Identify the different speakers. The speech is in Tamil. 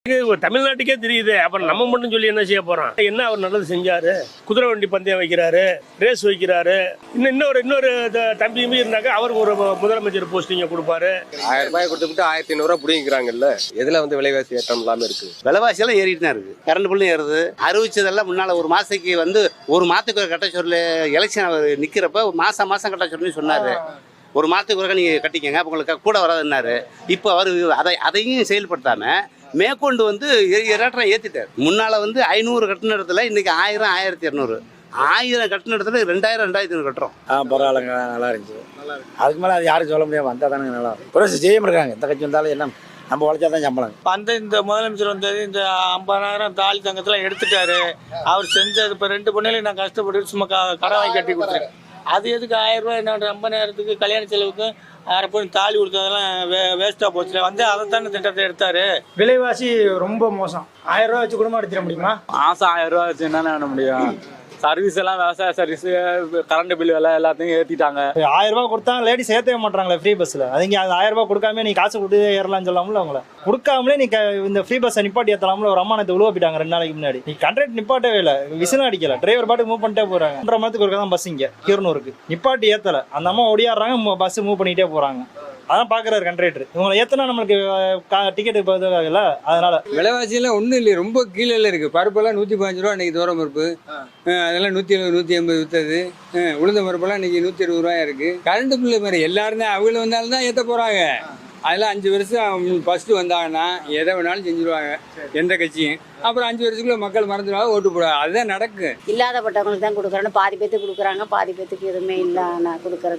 Speaker 1: தமிழ்நாட்டுக்கே தெரியுது. அப்புறம் நம்ம மட்டும் சொல்லி என்ன செய்ய போறோம்? என்ன அவர் நல்லது செஞ்சாரு? குதிரை வண்டி பந்தயம் வைக்கிறாரு, ரேஸ் வைக்கிறாரு. இன்னொரு தம்பி இருந்தாக்க அவருக்கு ஒரு முதலமைச்சர் போஸ்டிங்க கொடுப்பாரு.
Speaker 2: 1000 ரூபாய் கொடுத்துட்டு 1500 ரூபாய் பிடிங்கிறாங்கல்ல. எதுல விலைவாசி ஏற்றம் இல்லாம இருக்கு?
Speaker 3: விலைவாசி எல்லாம் ஏறிட்டு தான் இருக்கு. கரண்ட் பில்லும் ஏறுது. அறிவிச்சதெல்லாம் முன்னால ஒரு மாசத்துக்கு ஒரு மாதத்துக்கு ஒரு கட்ட சொல்ல எலெக்ஷன் நிக்கிறப்ப மாசம் கட்ட சொல்லி சொன்னாரு. ஒரு மாதத்துக்கு ஒருக்கா நீங்க கட்டிக்கங்க, உங்களுக்கு கூட வராதுன்னாரு. இப்போ அவர் அதையும் செயல்படுத்தாம மேற்கொண்டு ஏற்றிட்டார். முன்னால 500 கட்டின இடத்துல இன்னைக்கு 1000 1200 1000 கட்டின இடத்துல 2000 2500 கட்டுறோம்.
Speaker 4: பரவாயில்லைங்க, நல்லா இருந்துச்சு. அதுக்கு மேலே அது யாரும் சொல்ல முடியாது. வந்தால் தானே நல்லா இருக்கும். புரட்சி ஜெயம் இருக்காங்க. எந்த கட்சி வந்தாலும் என்ன நம்ம உழைச்சா தான் சம்பளம்.
Speaker 5: இந்த முதலமைச்சர் வந்தது இந்த 50,000 தாலி தங்கத்தில் எடுத்துட்டாரு. அவர் செஞ்சது இப்போ 2 பொண்ணுலையும் நான் கஷ்டப்பட்டு சும்மா கடன் வாங்கி கட்டி கொடுத்துருக்கேன். அது எதுக்கு 1000 ரூபாய் என்ன ரொம்ப நேரத்துக்கு கல்யாண செலவுக்கு 6 பொண்ணு தாலி கொடுத்ததெல்லாம் வேஸ்ட்டாக போச்சு. அதை தானே திட்டத்தை எடுத்தாரு.
Speaker 6: விலைவாசி ரொம்ப மோசம். 1000 ரூபா வச்சு குடும்பம் எடுத்துட முடியுமா?
Speaker 7: மாதம் 1000 ரூபா வச்சு என்னென்ன பண்ண முடியும்? சர்வீஸ் எல்லாம் விவசாய சர்வீஸ், கரண்ட் பில் எல்லாம் எல்லாத்தையும் ஏற்றிட்டாங்க.
Speaker 6: 1000 ரூபா கொடுத்தா லேடிஸ் ஏற்றவே மாட்டாங்களே ஃப்ரீ பஸ்ஸில். அதுங்க 1000 ரூபா கொடுக்காம நீ காசு கொடுத்து ஏறலாம்னு சொல்லாமல அவங்கள கொடுக்காமலே நீ இந்த ஃப்ரீ பஸ்ஸை நிப்பாட்டி ஏற்றலாம்ல. ஒரு அம்மானத்தை உழுவப்பிட்டாங்க 2 நாளைக்கு முன்னாடி. நீ கண்ட்ராக்ட் நிப்பாட்டவே இல்லை, விசிலும் அடிக்கல, டிரைவர் பாட்டுக்கு மூவ் பண்ணிட்டே போகிறாங்க. 1.5 மணி நேரத்துக்கு ஒருக்கா தான் பஸ் இங்கே கீரனூருக்கு நிப்பாட்டி ஏற்றலை. அந்த அம்மா ஒடியாடுறாங்க, பஸ் மூவ் பண்ணிகிட்டே போகிறாங்க. அதான் பார்க்குறாரு கண்ட்ராக்டர். இவங்களை ஏற்றினா நம்மளுக்கு டிக்கெட்டு பதிலாகல. அதனால
Speaker 8: விலைவாசியெல்லாம் ஒன்றும் இல்லை, ரொம்ப கீழே இருக்குது. பருப்பெல்லாம் 115 ரூபா இன்றைக்கி தோரம் பருப்பு, அதெல்லாம் 170 180 விற்றுது. உளுந்த பருப்பெல்லாம் இன்றைக்கி 120 ரூபாயா இருக்குது. கரண்ட் பில்லு மாதிரி எல்லாரும் தான் அவங்கள வந்தாலும் தான் ஏற்ற போகிறாங்க. அதெல்லாம் 5 வருஷம் ஃபஸ்ட்டு வந்தாங்கன்னா எதை வேணாலும் செஞ்சுருவாங்க எந்த கட்சியும். அப்புறம் 5 வருஷத்துக்குள்ள மக்கள் மறந்துடுவாங்க, ஓட்டு போடுவாங்க. அதுதான் நடக்கும்.
Speaker 9: இல்லாதப்பட்டவங்களுக்கு தான் கொடுக்குறேன்னு பாதி பேத்துக்கு கொடுக்குறாங்க, பாதி பேத்துக்கு எதுவுமே இல்லை நான் கொடுக்குறது.